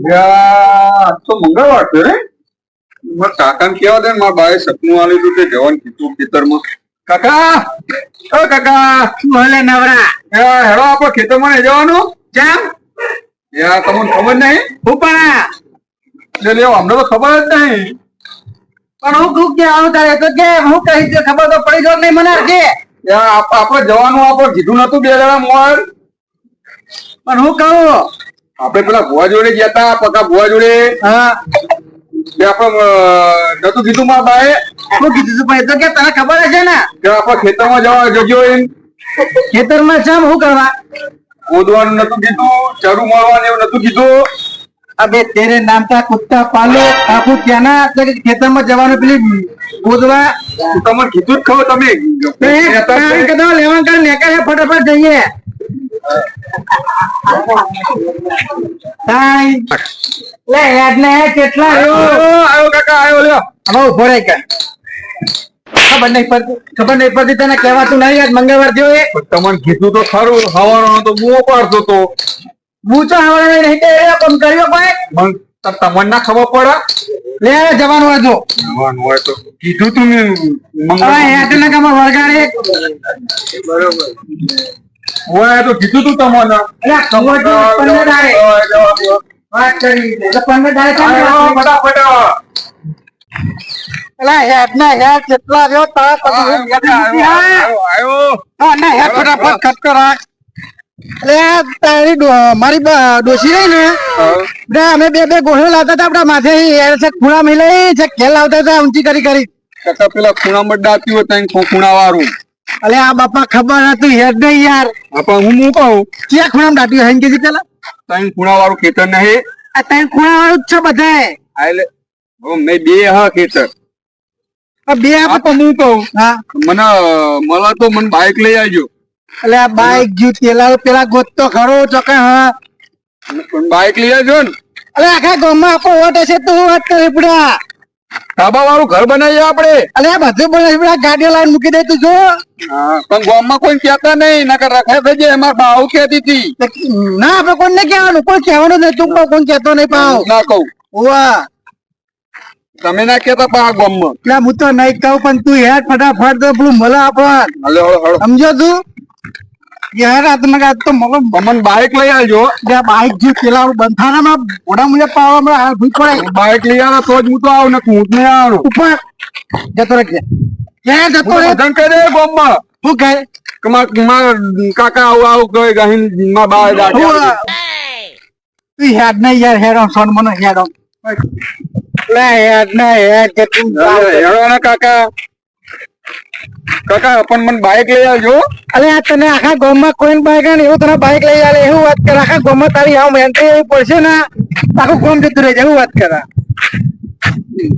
તો મંગળવાર છે ને મારા કાકાને કેવા દે મારા બાએ સપનું આલ્યું હતું કે જવાનું કીધું ખેતરમાં. કાકા ઓ કાકા શું હલે નવરા? હેડો આપડે ખેતરમાં નહીં જવાનું? જામ યાર તમને ખબર નહીં? હું પણ લે અમને તો ખબર જ નહીં. પણ હું તું કે આવું તારે તો કે હું કહી દે ખબર તો પડી જો નહીં મને કે યાર આપડે જવાનું આપણે કીધું નતું 2 જણા મોર. પણ હું કહું આપડે પેલા ભુવા જોડે ગયા તા પકા ભુવા જોડે. હા તે આપડે નતું કીધું મારા બાએ? શું કીધું તું? પણ એ તો કે તને ખબર હશે ને કે આપડે ખેતરમાં જવા જજો એમ. ખેતરમાં જામ હું કરવા? ખોદવાનું નતું કીધું, ચરું મળવાનું એવું નતું કીધું. અબે તેરે નામ કા કુત્તા પાલો આપુ ક્યાંના ખેતરમાં જવાનું પેલી ખોદવા તમને કીધું જ ખબર તમે કદો લેવા કર નેકળે ફટાફટ જઈએ. લે યાદ ને કેટલા આવ્યો કાકા આવ્યો લ્યો. હવે ઉભો રહી કે ખબર નહીં પડતી તને કહેવાતું નહીં આજ મંગળવાર થયો એ. તમને કીધું તો ખરું હવાનો તો બુઓ પાડતો તો. હું તો હવારે નહીં કે કોમ કર્યો કોઈ તમને ના ખબર પડે? લે જવાનું હોય તો જવાનું હોય તો કીધું તું ને હવે યાદ ના કમર વળગાડે બરોબર હોય તો કીધું તું તમને. અરે ખબર તો 15 દાડે વાત કરી એટલે 15 દાડે ફટાફટ અલા યાદ ના યાદ કેટલા રહ્યો તારા પછી આવ્યો. હા ના યાદ ફટાફટ ખટકો રાખ. અરે તારી મારી ડોસી રહી ને અમે બે ગોળો લાવતા હતા આપડા માથે છે ખૂણા મિલાઈ છે ખેલ લાવતા હતા ઊંચી કરી કાકા પેલા ખૂણામાં દાત્યું હતા ખૂણા વાળું. અલે આ બાપા ખબર હતું હેડ નહીં યાર. હું કહું ક્યાં ખૂણામાં દાટ્યું હે કેજી પેલા તઈ ખૂણા વાળું ખેતર નહીં? આ તઈ ખૂણા વાળું જ છે બધાય. એટલે મેં 2 હા ખેતર બે હું કહું હા મને તો મને બાઈક લઈ આવજો. એટલે આ બાઈક જ્યું પેલા ગોત તો ખરો ચોકે. હા બાઈક લઈ આવજો ને. અલે આખા ગામમાં આપણો વોટ હશે તો વાત કરી પડ્યા. ધાબા વાળું ઘર બનાવીએ આપડે. અલે બધું બોલે ગાડીઓ લાઈન મૂકી દે તું જો. પણ ગામમાં કોઈ કહેતા નહીં નકર રખાય થઈ જાય. અમાર બાવ કહેતી હતી. ના આપડે કોઈને કહેવાનું કોઈ કહેવાનું નહીં. તું કોઈ કહેતો નહીં પાવ ના કહું. વાહ તમે ના કહેતા પા ગામમાં. એટલે હું તો નહીં કહું પણ તું હેડ ફટાફટ તો પેલું મળે આપણ હલો હળો સમજો તું યાર આ તો મગો મને બાઈક લઈ આવજો. બાઈક જે પેલા બંધારામાં ઘોડા મુજબ પાવામાં હાલ ભૂખ પડે. બાઈક લઈ આવો તો જ હું તો આવું ને હું જ નહીં આવવાનું. ઉપર જતો રહે ક્યાં જતો રહે ભજન કરે ગામમાં. શું કહે કે મારા કાકા આવું કહે ગહીન માં બા તું હેડ નહીં યાર હેડ સોન મને હેડ લે હેડ ના હેડ કે તું હેડો ને કાકા. કાકા પણ મને બાઈક લઈ આવજો. અલે આ તને આખા ગામમાં કોઈ બાઈક ને એવું તને બાઈક લઈ આવે એવું વાત કરે. આખા ગામમાં તારી આમ એન્ટ્રી એવી પડશે ને આખું ગામ જતું રહે એવું વાત કરે.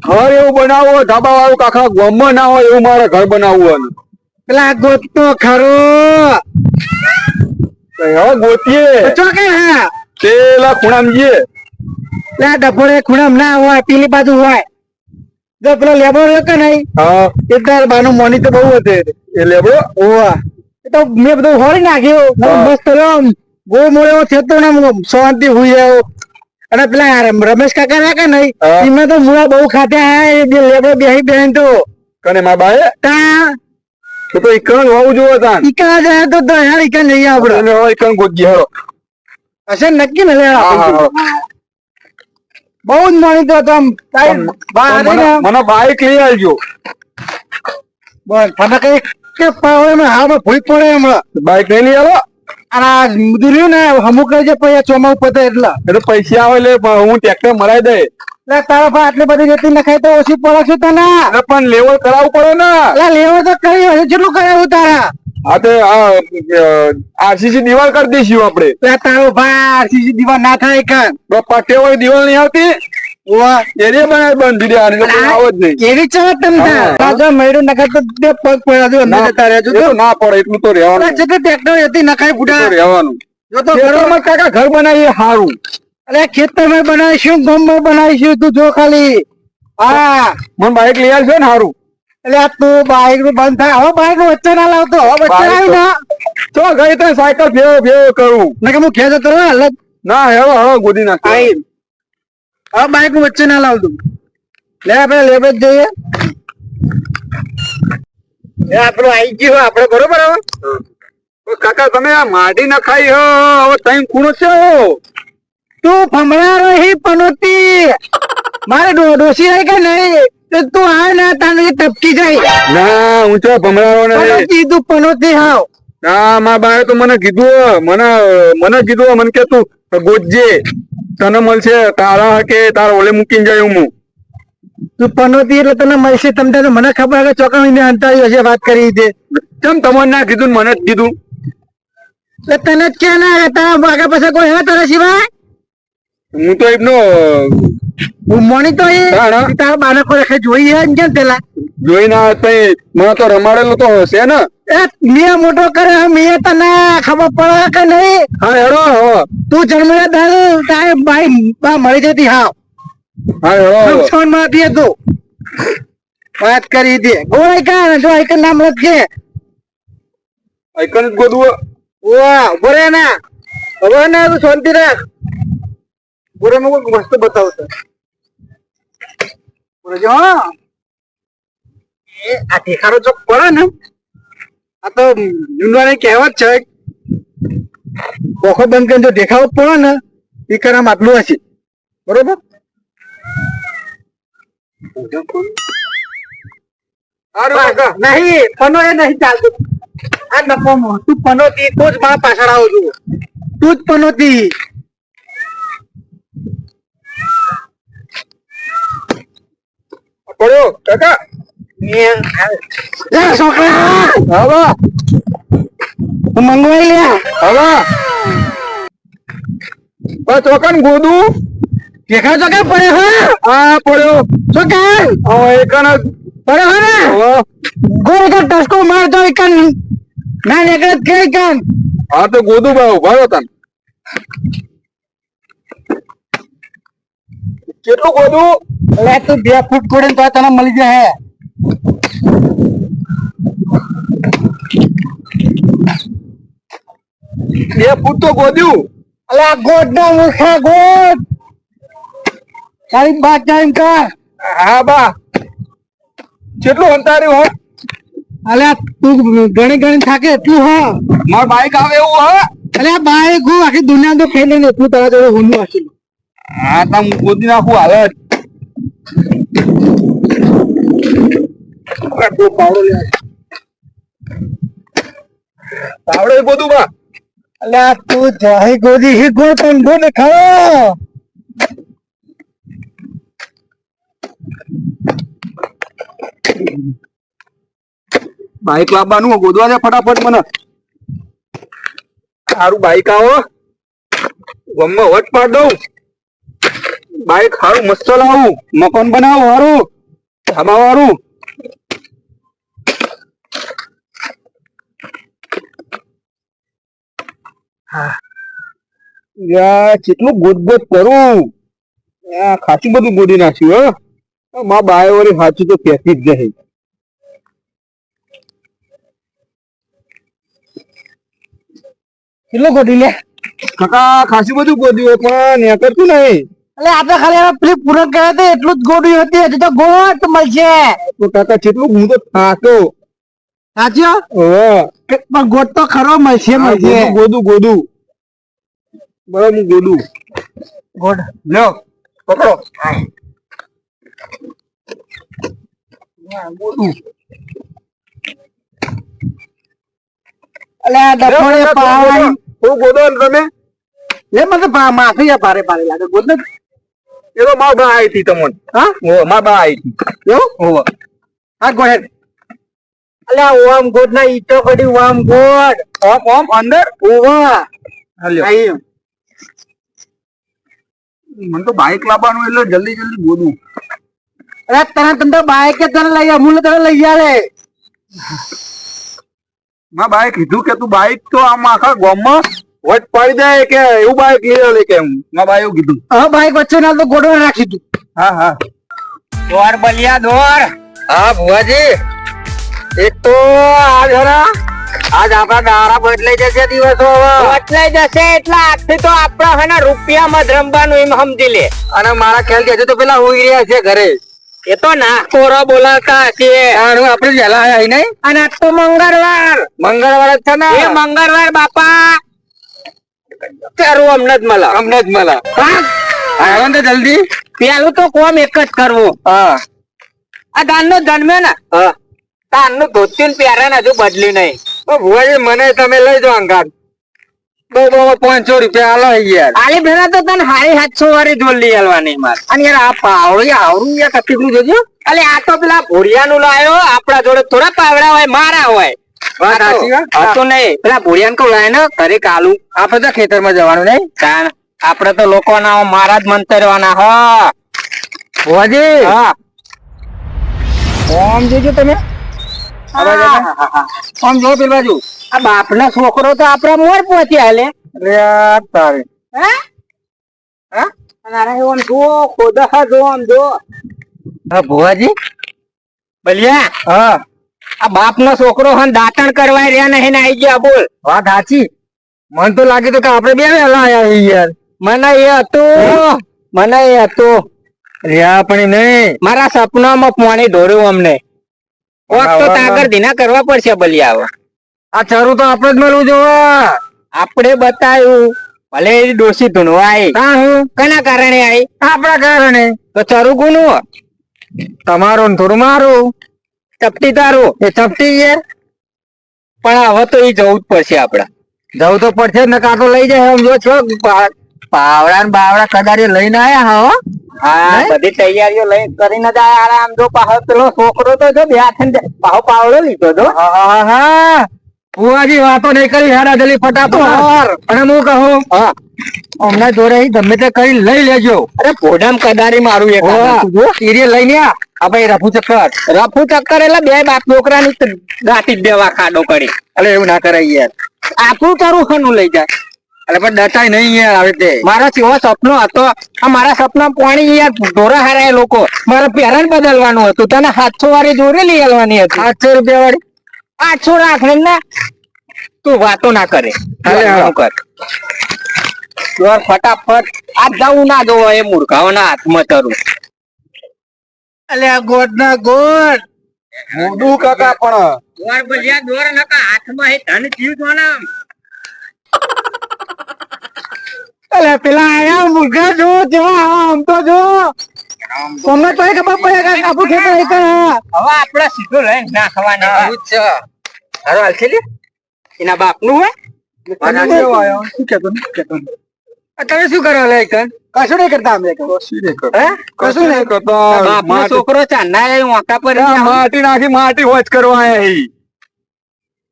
ઘર એવું બનાવવું ધાબા વાળું આખા ગામમાં ના હોય એવું મારે ઘર બનાવવું. પેલા ગોત તો ખરો હવે ગોતીએ ચોકે હા પેલા ખૂણામાં જઈએ. લે ડફોડે ખૂણામાં ના હોય પેલી બાજુ હોય. જો પેલો લેબડો રહ્યો કે નહીં હા એ તાર બાનું મોની તો બહુ હતી એ લેબડો. ઓવા એ તો મેં બધું હોળી નાખ્યું મસ્ત ગોળ મોળે એવો થતો ને શાંતિ હોય એવો. અને પેલા રમેશ કાકા રહ્યા કે નહીં એમને તો મૂળા બહુ ખાતા હે લેબડો બેહી બેહીને તો કને મારા બાએ તા તો ઈકણ હોવું જોવે તાન. ઈકણ જાય તો યાર ઈકણ જઈએ આપડે. ઈકણ ગોતી હેડો. હશે નક્કી ને લે બહુ જ મોની તો આમ મને બાઈક લઈ આવજો. બસ મને કઈ કે પાવડે હામાં ભૂલ પડે હમણાં બાઈક લઈ લઈ આવો. અને આ બધું રહ્યું ને અમુક કરજે પછી ચોમા પતે એટલે પૈસા આવે એટલે હું ટ્રેક્ટર મરાઈ દે. એટલે તારા પાસે આટલી બધી રેતી નખાય તો ઓછી પડશે તને. પણ લેવલ કરાવવું પડે ને. એટલે લેવો તો કરી હશે કેટલું કરાવું તારા. હા તો આરસીસી દિવાલ કરી દઈશું આપડે. એટલે તારો ભાઈ આરસીસી દિવાલ ના થાય કાન પાટે વાળી દિવાલ નહીં આવતી એરિયા બનાવી બંધી દેવાની આવો જ નહીં. એવી છે તમને મેળું નખાય તો પગ પડ્યા અંદર જતા રહેજો. ના પડે એટલું તો રહેવાનું. ટ્રેક્ટર હતી નખાય ફૂટા રહેવાનું. જો તો કાકા ઘર બનાવીએ સારું. અરે ખેતરમાં બનાવીશું ગામમાં બનાવીશું તું જો ખાલી. હા મને બાઈક લઈ આવજો ને સારું. એટલે આ તું બાઈક નું બંધ થાય હવે બાઈક નું વચ્ચે ના લાવતો હવે વચ્ચે આવી ના તો ગઈ તો સાયકલ ફેરો ફેરો કરું ને કે હું ખેંચો તો હાલત ના હેડો હવે ગોદી નાખ. હવે બાઈક નું વચ્ચે ના લાવતું. લે આપણે લેબે જ જઈએ. આપણું આવી ગયું આપડે બરોબર. હવે કાકા તમે આ માટી ના ખાઈ હો હવે તઈ ખૂણો છે તું ફમણારો હી પનોતી મારે ડોસી હે કે નહીં તો તું આ ના તાને ટપકી જાય ના હું તો ભમરાવો ને પનોતી તું પનોતી હાવ. ના મારા બાએ તો મને કીધું મને કીધું મને કે તું ગોતજે તને મળશે તારા કે તારા ઓલે મૂકીને જાય હું. તું પનોતી એટલે તને મળશે તમને તો મને ખબર કે ચોકડીને અંતરી હશે વાત કરી છે. કેમ તમને ના કીધું મને જ કીધું એટલે તને જ ક્યાં ના તારા આગળ પાસે કોઈ હે તારા સિવાય. હું તો એમનો હું મોની તો એ તારા બાળકો રેખે જોઈ હે કેમ પેલા જોઈ ના તઈ મને તો રમાડેલો તો હશે ને. એ મિયા મોટો કરે મિયા તને ખબર પડે કે નહીં. હા હેરો તું જન્મ્યા તારે બાઈ બા મળી જતી હાવ. હા હેરો નુકસાન માં હતી તું વાત કરી દે ગોળાઈ કા જો આઈકન નામ લખજે આઈકન જ ગોદવું વાહ બોલે ના હવે ના તું શાંતિ રાખ. બોરે માં કોઈ મસ્ત બતાવતો બોલે જો હા એ આ ઠેકારો ચોક પડે ને આ તો જુંડવાની કહેવત છે બોખો બંધ કરીને જો દેખાવો પડે ને એ કરામ આટલું હશે બરોબર. નહીં પનો એ નહીં ચાલતું આ નફો તું પનોતી તું જ મારા પાછળ આવું છું તું જ પનોતી. પડ્યો કાકા છોકરા હવે મંગવાઈ લે હવે બસ ચોકન ગોદું દેખાવ તો કે પડે હા પડ્યો ચોકન હવે એકન પડે ને ગોળ કા ટસકો મારતો એકન ના નીકળે કે એકન. હા તો ગોદું ભાવ ભાવ તન કેટલું ગોદું એટલે તું 2 ફૂટ કોડે તો તને મળી જાય. 2 ફૂટ તો ગોદ્યું એટલે આ ગોડ ના મૂર્ખા ગોડ તારી બાત જાઈન કર. હા બા કેટલું અંતાર્યું હો અલ્યા તું ગણી ગણી થાકે એટલું હા માર બાઈક આવે એવું હો. અલ્યા બાઈક હું આખી દુનિયા તો ફેલે ને એટલું તારા જોડે હોનું હશે. હા તમ ગોદી નાખું હાલે પાવડે ગોદું બા. અલ્યા તું જાહી ગોદી હી ગો તન ગો ને ખાઓ બાઈક લાવવાનું ગોદવા દે ફટાફટ મને. સારું બાઈક આવો ગમમાં વટ પાડ દઉં બાઈક સારું મસ્ત લાવું મકાન બનાવું સારું ધાબા વાળું. કેટલું ગોદ ગોદ કરું ખાસું બધું ગોદી નાખ્યું હો મા બાય વળી સાચું તો ફેંકી જ નહીં. કેટલો ગોડી લે કાકા ખાસું બધું ગોદ્યું પણ નેકરતું નહીં. એટલે આપણે ખાલી પેલી પૂરક ગયા હતા એટલું જ ગોડ્યું હતી હજી તો ગોટ મળશે. તો કાકા કેટલું હું તો થાક્યો સાચો પણ ગોટ તો ખરો મળશે મળશે. ગોદું ગોદું બરાબર હું ગોદું ગોડ લ્યો પકડો ગોદું. અલે આ ડફોડે પાવાઈ હું ગોદો ને તમે લે મને માથે ભારે ભારે લાગે ગોદ ને એ તો માર બા આવી હતી તમને. હા ઓ માર બા આવી હતી એવું ઓવા હા ગોડ અલે ઓમ ગોડ ના ઈટો કડી ઓમ ગોડ ઓમ ઓમ અંદર ઓવા હાલ્યો આઈ મને તો બાઈક લાવવાનું એટલે જલ્દી જલ્દી ગોદું. અરે તને તને બાઈક કે તને લઈ આ મુલે તને લઈ આવે માં બાઈક કીધું કે તું બાઈક તો આમ આખા ગામમાં વટ પાડી દે કે એવું બાઈક લઈ લે કે હું માં બાઈ એવું કીધું. હા બાઈક વચ્ચે ના તો ગોડો રાખી તું. હા હા દોર બલિયા દોર. હા ભુવાજી એક તો આ જરા આજ આપણા દારા બદલાઈ જશે દિવસો બદલાઈ જશે એટલે આજથી તો આપડે હે ને રૂપિયામાં જ રમવાનું એમ સમજી લે. અને મારા ખ્યાલથી હજુ તો પેલા હોઈ રહ્યા છે ઘરે. એ તો નાખોરો બોલાવતા હશે. આપણે વહેલા આયા નહીં. અને આજ તો મંગળવાર મંગળવાર જ છે ને. એ મંગળવાર બાપા તારું અમને જ મળે. અમને જ મળે. આવ્યો ને જલ્દી. પેલું તો કોમ એક જ કરવું. હા આ દાનનો જન્મ્યો ને હા. દાનનું ધોતિયું ને પહેરે ને હજુ બદલ્યું નહીં. ભુવાજી મને તમે લઈ જાઓ અંગાત. બહુ 500 રૂપિયા આલો યાર. આલી ભેરા તો તને હારી 700 વાળી જોડી આલવાની માર. અને યાર આ પાવડી આવરું યાર કતીકનું જોજો. અલે આ તો પેલા ભોળિયાનું લાયો. આપડા જોડે થોડા પાવડા હોય મારા હોય. વાત સાચી વાત. હતું નહીં પેલા ભોળિયાને કહું લાય ને ઘરે કાલું. આપણે તો ખેતરમાં જવાનું નહીં. તાણ આપડે તો લોકોના મારા જ મંતરવાના હ. ભુવાજી હા ઓમ જોજો તમે. ઓમ જો પેલી બાજુ. આ બાપના છોકરો તો આપડા મોર પહોંચ્યા હાલે. અરે યાર તારે. હે હા અરે ઓમ જો ખોદા જો આમ જો. હા ભુવાજી. બલિયા હા આ બાપનો છોકરો હન દાંતણ કરવા રહ્યા નહીં ને આઈ ગયા બોલ. વાત સાચી. મને તો લાગે તો કે આપણે બે વહેલા આયા છીએ યાર. મને એ હતું મને એ હતું રહ્યા પણ નહીં. મારા સપનામાં પાણી ઢોર્યું અમને. કોક તો તાગર ધીના કરવા પડશે બલિયા. આ ચરું તો આપણે જ મળવું જોવા. આપણે બતાવ્યું ભલે એ ડોસી ધૂણવા આવી. હા હું કના કારણે આવી? આપણા કારણે. તો ચરું કોનું? તમારું ને થોડું મારું. ચપટી તારું. એ ચપટી યાર. પણ હવે તો એ જવું જ પડશે આપડે. જવું તો પડશે ને કાંટો લઈ જાય એમ જો છો. પાવડા ને બાવડા કદાચ લઈને આયા હો. હા બધી તૈયારીઓ લઈ કરીને જ આયા. આમ જો પાછો પેલો છોકરો તો જો બે હાથે પાહો પાવડો લીધો જો. હા ભુવાજી વાતો નહીં કરી હેડા જલ્દી ફટાફટ. અને હું કહું હા હમણાં જોડે ગમે તે કરી લઈ લેજો. અરે પોઢામ કદારી મારું એક સીરીયલ લઈને આ ભાઈ રફુ ચક્કર. રફુ ચક્કર એટલે બે બાપ છોકરાની ગાંઠી જ દેવા ખાડો કરી. અરે એવું ના કરાય યાર. આપણું તારું ખાનું લઈ જાય. એટલે પણ ડટાય નહીં યાર આવે તે. મારો કેવો સપનો હતો. આ મારા સપના પાણી યાર ઢોરા હારાય લોકો. મારે પેરણ બદલવાનું હતું. તને 700 વાળી જોડે લઈ આવવાની હતી. 800 રૂપિયા વાળી. 800 રાખે ને તું વાતો ના કરે. કર જોર ફટાફટ આ જવું ના જોવો એ મૂર્ખાઓના હાથમાં તરું. અલ્યા ગોડ ના ગોડ. મોઢું કાકા પણ દોર બલિયા દોર નકા હાથમાં હે ધન જીવ તો ના. અલ્યા પેલા આયા મુર્ગા જો જો આમ તો જો. તમને તો ખબર પડે કે આપણું ખેતર એક હવે આપણે સીધું લઈને નાખવાના. હારો હાલ છે લે. એના બાપનું હોય. તમે શું કરો લે કન? કશું નહીં કરતા અમે. કશું નહીં કરતા. બાપનો છોકરો ચાંદા એ વાંકા પર માટી નાખી માટી હોજ કરવા આયા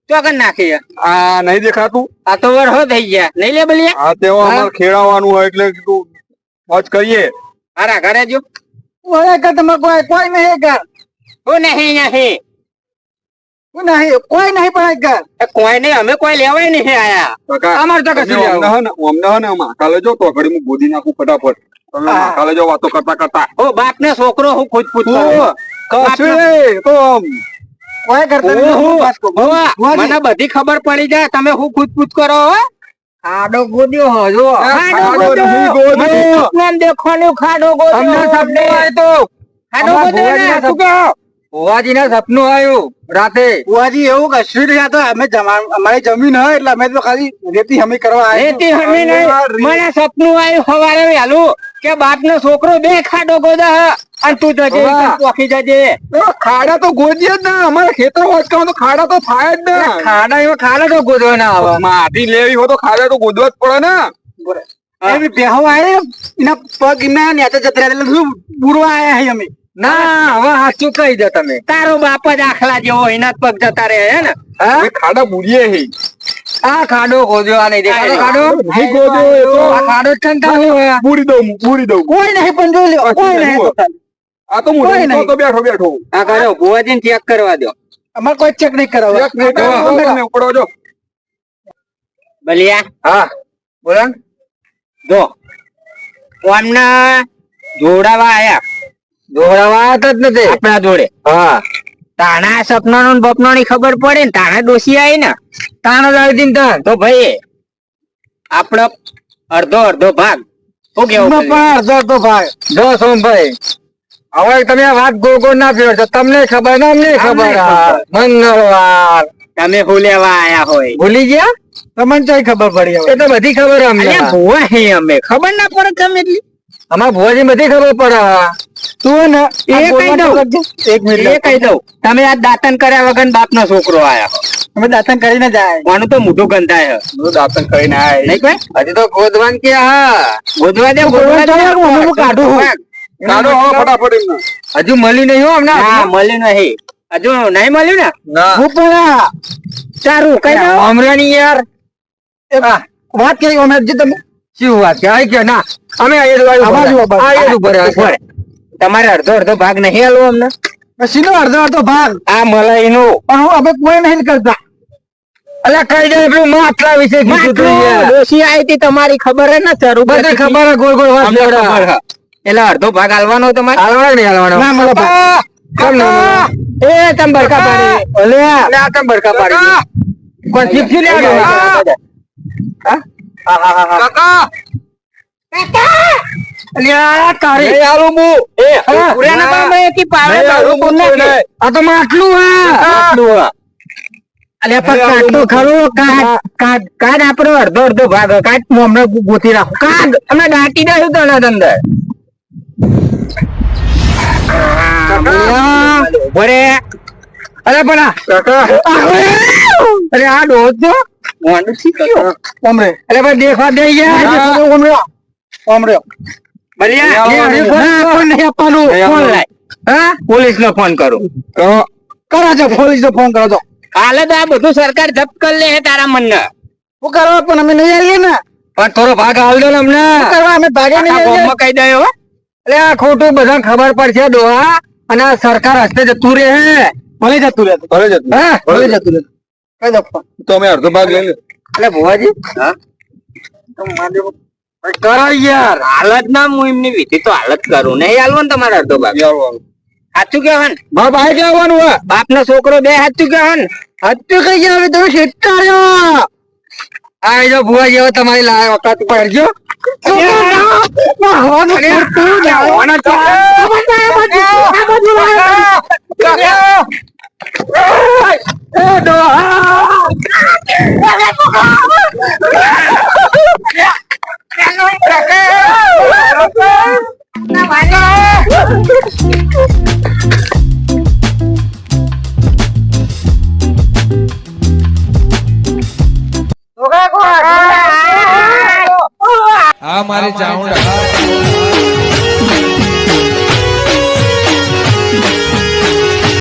ચોકન નાખી. આ નહીં દેખાતું. આ તો વરહો થઈ ગયા નહીં લે બલિયા. આ તેવા અમારે ખેડાવાનું હોય એટલે કીધું હોજ કરીએ. હારા ઘરે જો ઓય કે તમે કોઈ નહીં કર. હું નહીં નહીં નહીં કોઈ નહીં પણ કર. કોઈ નહીં અમે કોઈ લેવાય નહીં આયા. અમાર તો કશું લેવું. અમને કાલે જો તો ઘડી હું ગોદી નાખું ફટાફટ. તમે કાલે જો વાતો કરતા કરતા ઓ બાપ ને છોકરો હું ખુદ પૂછ કશું નહીં તો કોઈ કરતા મને બધી ખબર પડી જાય. તમે હું ખુદ પૂછ કરો હો. ખાડો ગોદ્યો હો જો. દેખવાનું ખાડો અમને સપનું આવ્યું તો. ભુવાજી ના સપનું આવ્યું રાતે. ભુવાજી એવું કશું નહીં. તો અમે અમારી જમીન હોય એટલે અમે તો ખાલી રેતી હમી કરવા રેતી હમી નહીં. મને સપનું આવ્યું સવારે વહેલું કે બાપ નો છોકરો બે ખાડો ગોદા અને તું જજે પોખી જજે. ખાડા તો ગોદીએ જ ના. અમારે ખેતર હોજ કરવા તો ખાડા તો થાય જ ને. ખાડા એમાં ખાડા તો ગોદવા ના આવે. માટી લેવી હોય તો ખાડા તો ગોદવા જ પડે ને. એવી બેહો આયે એના પગ ના નેતા જતા રહ્યા એટલે શું બુરવા આયા હે અમે. ના હવે સાચું કહી દો તમે. તારો બાપ જ આખલા જેવો એના જ પગ જતા રહે હે ને. અમે ખાડા બુરીએ હે. આ ખાડો ગોદ્યો આ નહીં દેખાતો ખાડો. નહીં ગોદ્યો એ તો. આ ખાડો જ કંટા હોય. બુરી દઉં બુરી દઉં. કોઈ નહીં પણ જોઈ લ્યો. કોઈ નહીં. આ તો હું તો બેઠો બેઠો. આ કરો ભુવાજીને ચેક કરવા દો. અમારે કોઈ ચેક નહીં કરાવે. ઉપડો જો. બલિયા હા બોલો જો કોમના જોડાવા આયા. જોડાવા જ નથી આપણા જોડે. હા તાણા સપનાનો બપનો ની ખબર પડે ને તાણા ડોસી આવી ને તાણ જ આવી તાણ તો ભાઈ આપડે અડધો અડધો ભાગ શું કેવું એમાં પણ અડધો તો ભાઈ જો સોમભાઈ હવે તમે આ વાત ગોળ ગોળ ના ફેરવો છો તમને ખબર ને અમને ખબર હા. મંગળવાર તમે શું લેવા આયા હોય ભૂલી ગયા તમને કઈ ખબર પડી હવે? એ તો બધી ખબર અમને અલ્યા ભુવા હે અમે ખબર ના પડે તમે એટલી અમારા ભુવાજી બધી ખબર પડે તું ને એ કઈ દઉં એક મિનિટ એ કહી દઉં તમે આ દાતન કર્યા વગર બાપ નો છોકરો આયા અમે દાતન કરીને જાય કોનું તો મોઢું ગંધાય હું દાતન કરીને આય નહીં કોઈ હજી તો ગોદવાન કે હા ગોદવા દે ગોદવા દે, હું કાઢું. કાઢો હો ફટાફટ એમને. હજુ મળી નહીં હો અમને હા મળ્યું નહીં હજુ નહીં મળ્યું ને ના હું પણ સારું કઈ દઉં હમણાંની યાર વાત કરી અમે હજી તમે શું વાત કે આઈ કે ના અમે તમારે અડધો અડધો ભાગ નહીં આલવો અમને સીનો અડધો અડધો ભાગ આ મલાઈ નું પણ હું અમે કોઈ નહીં કરતા અલ્યા કઈ જાય પેલું માટલા વિશે કીધું તું યાર. ડોશી આવી હતી તમારી ખબર હે ને શરૂ બધી ખબર હે, ગોળ ગોળ વાત અમને લેવડા. ખબર હે. એટલે અડધો ભાગ આલવાનો તમારે હાલવાના કે નહીં હાલવાના? ના મળે ભાગ. કેમ ના મળે? એ તમે બરકા પાડી અલ્યા અલ્યા કેમ ભડકા પાડી કોઈ ચીપસી લે હા કાકા અલ્યા તારી એ આલુ બુ એ હા. પુરાના બામે એથી પાડે નહીં, દારૂ આલુ પૂન નહીં. આ તો માટલું હે આટલું હે. અલ્યા પણ નહીં, આલુ કાઢ તો ખરું કાઢ આપણો અડધો અડધો ભાગ હે. કાઢ હું હમણાં ગોતી રાખું કાઢ અમે દાટી દઉં તને અંદર બરે અરે પણ અરે આ ડોઝ તો મોંડું થી કયો ઓમરે અરે ભાઈ દેખવા દે યાર ઓમરે ઓમરે બલિયા ફોન નહીં આપવાનું ફોન લાય હા પોલીસ નો ફોન કરું કરો છો પોલીસ નો ફોન કરો છો હાલે તો આ બધું સરકાર જપ્ત કરી લે હે તારા મન ને શું કરવા પણ અમે નહીં આવીએ ને પણ થોડો ભાગ હાલ દો ને અમને શું કરવા અમે ભાગે નહીં આવીએ કહી દયો હો. એટલે આ ખોટું બધા ખબર પડશે ડોહા અને આ સરકાર હસ્તે જતું રહે ભલે જતું રહે ભલે જતું હા ભલે જતું રહે કઈ દો ફોન. તો અમે અડધો ભાગ લઈ લે એટલે ભુવાજી હા? કરો યાર હાલત ના હું એમની વિધિ તો હાલત કરું નહીં હાલવો ને તમારે અડધો ભાગ આવવાનું. સાચું કેવા ને બાપ આઈ જવાનું હે બાપ નો છોકરો બે સાચું કેવા ને હત્તુ કઈ ગયા હવે તમે શેટાડ્યો આઈ જો ભુવાજી હવે તમારી લાય વખત પડજો આ મારી ચાઉંડા